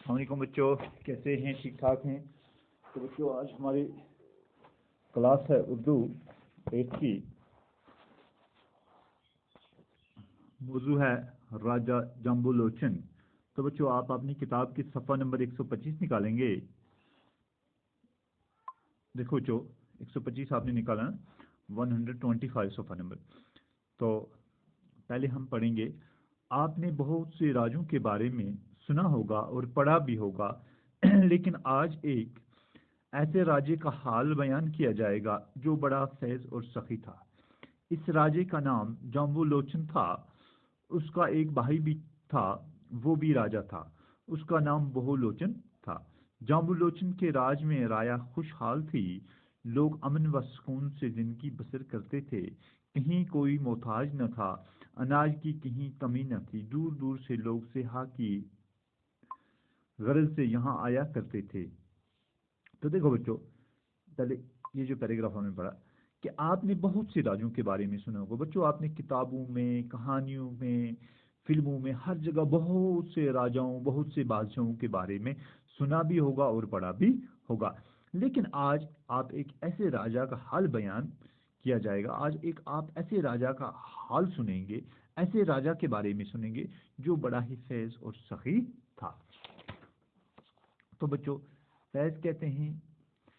السلام علیکم بچوں، کیسے ہیں؟ ٹھیک ٹھاک ہیں؟ تو بچوں آج ہماری کلاس ہے اردو 8 کی، موضوع ہے راجہ جامبو لوچن۔ تو بچوں آپ اپنی کتاب کی صفحہ نمبر 125 نکالیں گے۔ دیکھو بچوں 125 آپ نے نکالا نا، 125 صفحہ نمبر۔ تو پہلے ہم پڑھیں گے، آپ نے بہت سے راجوں کے بارے میں سنا ہوگا اور پڑھا بھی ہوگا، لیکن آج ایک ایسے راجے کا حال بیان کیا جائے گا جو بڑا فیض اور سخی تھا۔ اس راجے کا نام جامبو لوچن تھا۔ اس کا ایک بھائی بھی تھا، وہ بھی راجا تھا۔ اس کا نام بہو لوچن تھا۔ جامبو لوچن کے راج میں رایا خوشحال تھی۔ لوگ امن و سکون سے زندگی بسر کرتے تھے۔ کہیں کوئی محتاج نہ تھا، اناج کی کہیں کمی نہ تھی۔ دور دور سے لوگ سیاح کی غرض سے یہاں آیا کرتے تھے۔ تو دیکھو بچوں، پہلے یہ جو پیراگراف ہم نے پڑھا کہ آپ نے بہت سے راجوں کے بارے میں سنا ہوگا۔ بچوں آپ نے کتابوں میں، کہانیوں میں، فلموں میں، ہر جگہ بہت سے راجاؤں، بہت سے بادشاہوں کے بارے میں سنا بھی ہوگا اور پڑھا بھی ہوگا، لیکن آج آپ ایک ایسے راجا کا حال بیان کیا جائے گا۔ آج ایک آپ ایسے راجا کا حال سنیں گے، ایسے راجا کے بارے میں سنیں گے جو بڑا ہی فیض اور سخی تھا۔ تو بچوں فیض کہتے ہیں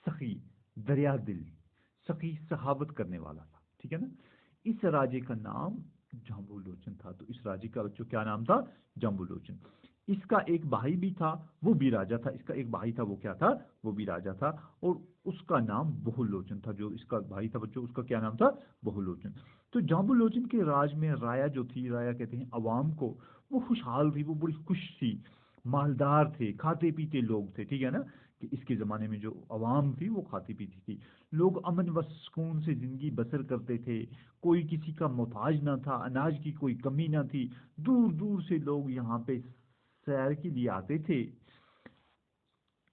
سخی، دریا دل، سخی سخاوت کرنے والا تھا، ٹھیک ہے نا۔ اس راجے کا نام جامبو لوچن تھا۔ تو اس راجے کا بچوں کیا نام تھا؟ جامبو لوچن۔ اس کا ایک بھائی بھی تھا، وہ بھی راجا تھا۔ اس کا ایک بھائی تھا، وہ کیا تھا؟ وہ بھی راجا تھا، اور اس کا نام بہو لوچن تھا۔ جو اس کا بھائی تھا بچوں، اس کا کیا نام تھا؟ بہو لوچن۔ تو جامبو لوچن کے راج میں رایا جو تھی، رایا کہتے ہیں عوام کو، وہ خوشحال تھی، وہ بڑی خوش تھی، مالدار تھے، کھاتے پیتے لوگ تھے، ٹھیک ہے نا، کہ اس کے زمانے میں جو عوام تھی وہ کھاتی پیتی تھی۔ لوگ امن و سکون سے زندگی بسر کرتے تھے، کوئی کسی کا محتاج نہ تھا، اناج کی کوئی کمی نہ تھی۔ دور دور سے لوگ یہاں پہ سیر کے لیے آتے تھے۔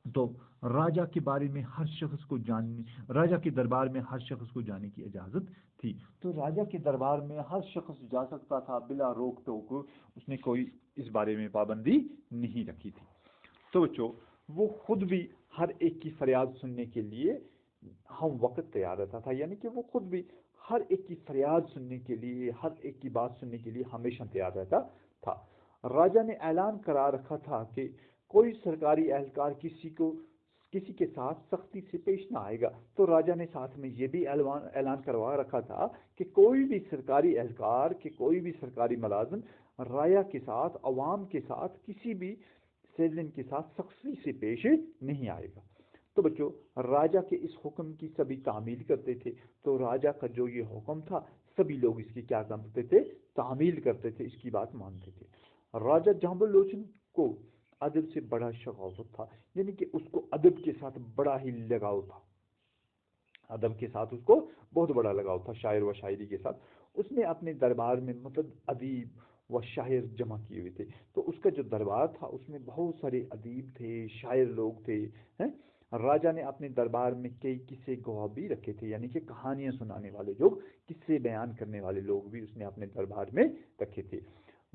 تو راجا کے بارے میں ہر شخص کو جاننے، راجا کے دربار میں ہر شخص کو جانے کی اجازت تھی۔ تو راجا کے دربار میں ہر شخص جا سکتا تھا بلا روک ٹوک، اس نے کوئی اس بارے میں پابندی نہیں رکھی تھی۔ تو بچوں وہ خود بھی ہر ایک کی فریاد سننے کے لیے ہم وقت تیار رہتا تھا، یعنی کہ وہ خود بھی ہر ایک کی فریاد سننے کے لیے، ہر ایک کی بات سننے کے لیے ہمیشہ تیار رہتا تھا۔ راجا نے اعلان کرا رکھا تھا کہ کوئی سرکاری اہلکار کسی کے ساتھ سختی سے پیش نہ آئے گا۔ تو راجا نے ساتھ میں یہ بھی اعلان کروا رکھا تھا کہ کوئی بھی سرکاری اہلکار، کہ کوئی بھی سرکاری ملازم رایا کے ساتھ، عوام کے ساتھ، کسی بھی سیلن کے ساتھ سختی سے پیش نہیں آئے گا۔ تو بچوں راجا کے اس حکم کی سبھی تعمیل کرتے تھے۔ تو راجا کا جو یہ حکم تھا، سبھی لوگ اس کی کیا کرتے تھے؟ تعمیل کرتے تھے، اس کی بات مانتے تھے۔ راجا جامبو لوچن کو ادب سے بڑا شغاوت تھا، یعنی کہ اس کو ادب کے ساتھ بڑا ہی لگاؤ تھا۔ ادب کے ساتھ اس کو بہت بڑا لگاؤ تھا، شاعر و شاعری کے ساتھ۔ اس نے اپنے دربار میں ادیب و شاعر جمع کیے ہوئے تھے۔ تو اس کا جو دربار تھا اس میں بہت سارے ادیب تھے، شاعر لوگ تھے۔ راجا نے اپنے دربار میں کئی قصے گواہ بھی رکھے تھے، یعنی کہ کہانیاں سنانے والے لوگ، قصے بیان کرنے والے لوگ بھی اس نے اپنے دربار میں رکھے تھے۔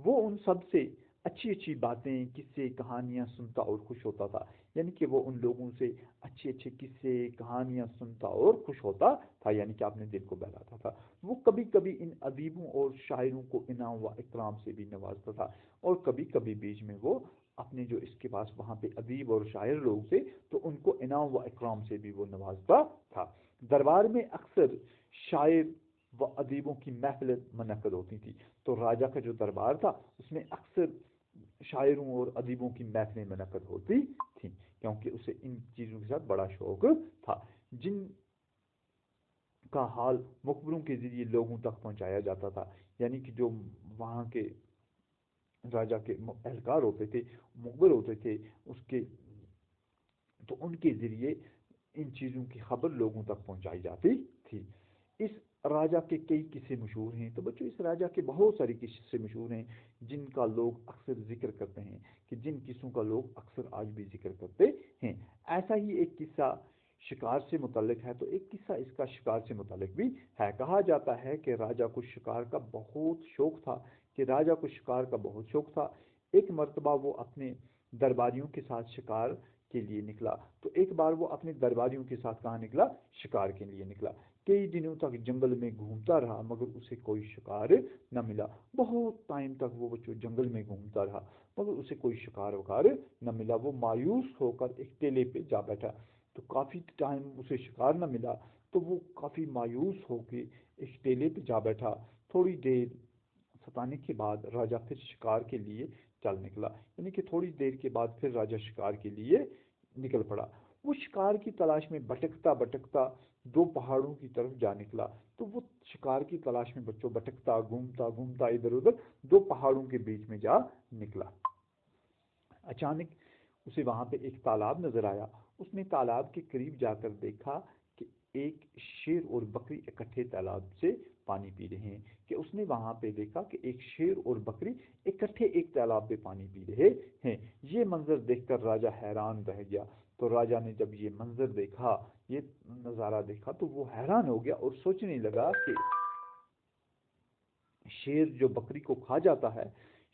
وہ ان سب سے اچھی اچھی باتیں، قصے، کہانیاں سنتا اور خوش ہوتا تھا، یعنی کہ وہ ان لوگوں سے اچھے اچھے قصے، کہانیاں سنتا اور خوش ہوتا تھا، یعنی کہ اپنے دل کو بہلاتا تھا۔ وہ کبھی کبھی ان ادیبوں اور شاعروں کو انعام و اکرام سے بھی نوازتا تھا، اور کبھی کبھی بیچ میں وہ اپنے جو اس کے پاس وہاں پہ ادیب اور شاعر لوگ تھے تو ان کو انعام و اکرام سے بھی وہ نوازتا تھا۔ دربار میں اکثر شاعر و ادیبوں کی محفلیں منعقد ہوتی تھی۔ تو راجا کا جو دربار تھا اس میں اکثر شاعروں اور ادیبوں کی محفلیں منعقد ہوتی تھیں، کیونکہ اسے ان چیزوں کے ساتھ بڑا شوق تھا، جن کا حال مخبروں کے ذریعے لوگوں تک پہنچایا جاتا تھا، یعنی کہ جو وہاں کے راجا کے اہلکار ہوتے تھے، مخبر ہوتے تھے اس کے، تو ان کے ذریعے ان چیزوں کی خبر لوگوں تک پہنچائی جاتی تھی۔ اس راجا کے کئی قصے مشہور ہیں۔ تو بچوں اس راجا کے بہت سارے قصے مشہور ہیں جن کا لوگ اکثر ذکر کرتے ہیں، کہ جن قصوں کا لوگ اکثر آج بھی ذکر کرتے ہیں۔ ایسا ہی ایک قصہ شکار سے متعلق ہے، تو ایک قصہ اس کا شکار سے متعلق بھی ہے۔ کہا جاتا ہے کہ راجا کو شکار کا بہت شوق تھا، ایک مرتبہ وہ اپنے درباریوں کے ساتھ شکار کے لیے نکلا۔ تو ایک بار وہ اپنے درباریوں کے ساتھ کہاں نکلا؟ شکار کے لیے نکلا۔ کئی دنوں تک جنگل میں گھومتا رہا مگر اسے کوئی شکار نہ ملا۔ بہت ٹائم تک وہ بچوں جنگل میں گھومتا رہا مگر اسے کوئی شکار وکار نہ ملا۔ وہ مایوس ہو کر ایک ٹیلے پہ جا بیٹھا۔ تو کافی ٹائم اسے شکار نہ ملا تو وہ کافی مایوس ہو کے ایک ٹیلے پہ جا بیٹھا۔ تھوڑی دیر ستانے کے بعد راجا پھر شکار کے لیے چل نکلا، یعنی کہ تھوڑی دیر کے بعد پھر راجا شکار کے لیے نکل پڑا۔ وہ شکار کی تلاش میں بھٹکتا بھٹکتا دو پہاڑوں کی طرف جا نکلا۔ تو وہ شکار کی تلاش میں بچوں بھٹکتا گھومتا گھومتا ادھر ادھر دو پہاڑوں کے بیچ میں جا نکلا۔ اچانک اسے وہاں پہ ایک تالاب نظر آیا۔ اس نے تالاب کے قریب جا کر دیکھا کہ ایک شیر اور بکری اکٹھے تالاب سے پانی پی رہے ہیں، کہ اس نے وہاں پہ دیکھا کہ ایک شیر اور بکری اکٹھے ایک تالاب پہ پانی پی رہے ہیں۔ یہ منظر دیکھ کر راجا حیران رہ گیا۔ تو راجا نے جب یہ منظر دیکھا، یہ نظارہ دیکھا تو وہ حیران ہو گیا اور سوچنے لگا کہ شیر جو بکری کو کھا جاتا ہے،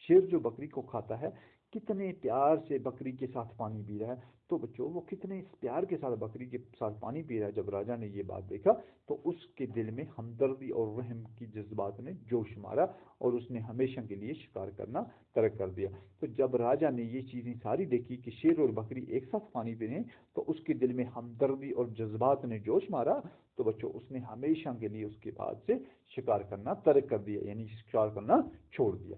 شیر جو بکری کو کھاتا ہے کتنے پیار سے بکری کے ساتھ پانی پی رہا ہے۔ تو بچوں وہ کتنے پیار کے ساتھ بکری کے ساتھ پانی پی رہا ہے۔ جب راجا نے یہ بات دیکھا تو اس کے دل میں ہمدردی اور رحم کی جذبات نے جوش مارا اور اس نے ہمیشہ کے لیے شکار کرنا ترک کر دیا۔ تو جب راجا نے یہ چیزیں ساری دیکھی کہ شیر اور بکری ایک ساتھ پانی پی رہے ہیں تو اس کے دل میں ہمدردی اور جذبات نے جوش مارا۔ تو بچوں اس نے ہمیشہ کے لیے اس کے بعد سے شکار کرنا ترک کر دیا، یعنی شکار کرنا چھوڑ دیا۔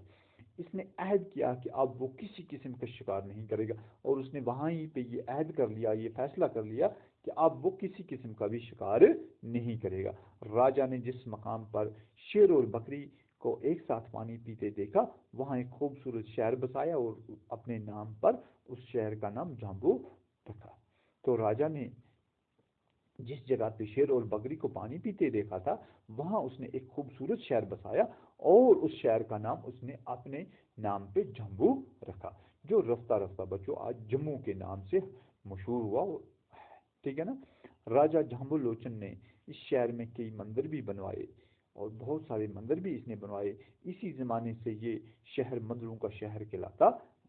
اس نے عہد کیا کہ اب وہ کسی قسم کا شکار نہیں کرے گا، اور اس نے وہاں ہی پہ یہ عہد کر لیا، یہ فیصلہ کر لیا کہ اب وہ کسی قسم کا بھی شکار نہیں کرے گا۔ راجا نے جس مقام پر شیر اور بکری کو ایک ساتھ پانی پیتے دیکھا وہاں ایک خوبصورت شہر بسایا اور اپنے نام پر اس شہر کا نام جھامبو رکھا۔ تو راجا نے جس جگہ پہ شیر اور بکری کو پانی پیتے دیکھا تھا وہاں اس نے ایک خوبصورت شہر بسایا اور اس شہر کا نام اس نے اپنے نام پہ جھمبو رکھا، جو رفتہ رفتہ بچوں آج جموں کے نام سے مشہور ہوا۔ ٹھیک ہے نا۔ راجا جھمبو لوچن نے اس شہر میں کئی مندر بھی بنوائے اور بہت سارے مندر بھی اس نے بنوائے۔ اسی زمانے سے یہ شہر مندروں کا شہر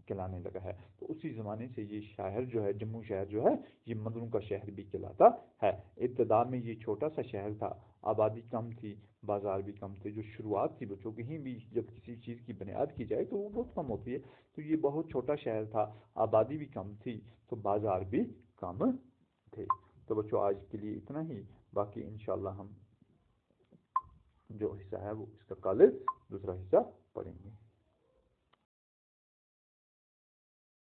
کہلانے لگا ہے۔ تو اسی زمانے سے یہ شہر جو ہے، جموں شہر جو ہے، یہ مندروں کا شہر بھی کہلاتا ہے۔ ابتدا میں یہ چھوٹا سا شہر تھا، آبادی کم تھی، بازار بھی کم تھے۔ جو شروعات تھی بچوں، کہیں بھی جب کسی چیز کی بنیاد کی جائے تو وہ بہت کم ہوتی ہے۔ تو یہ بہت چھوٹا شہر تھا، آبادی بھی کم تھی، تو بازار بھی کم تھے۔ تو بچوں آج کے لیے اتنا ہی، باقی انشاءاللہ ہم جو حصہ ہے وہ اس کا کل دوسرا حصہ پڑھیں گے۔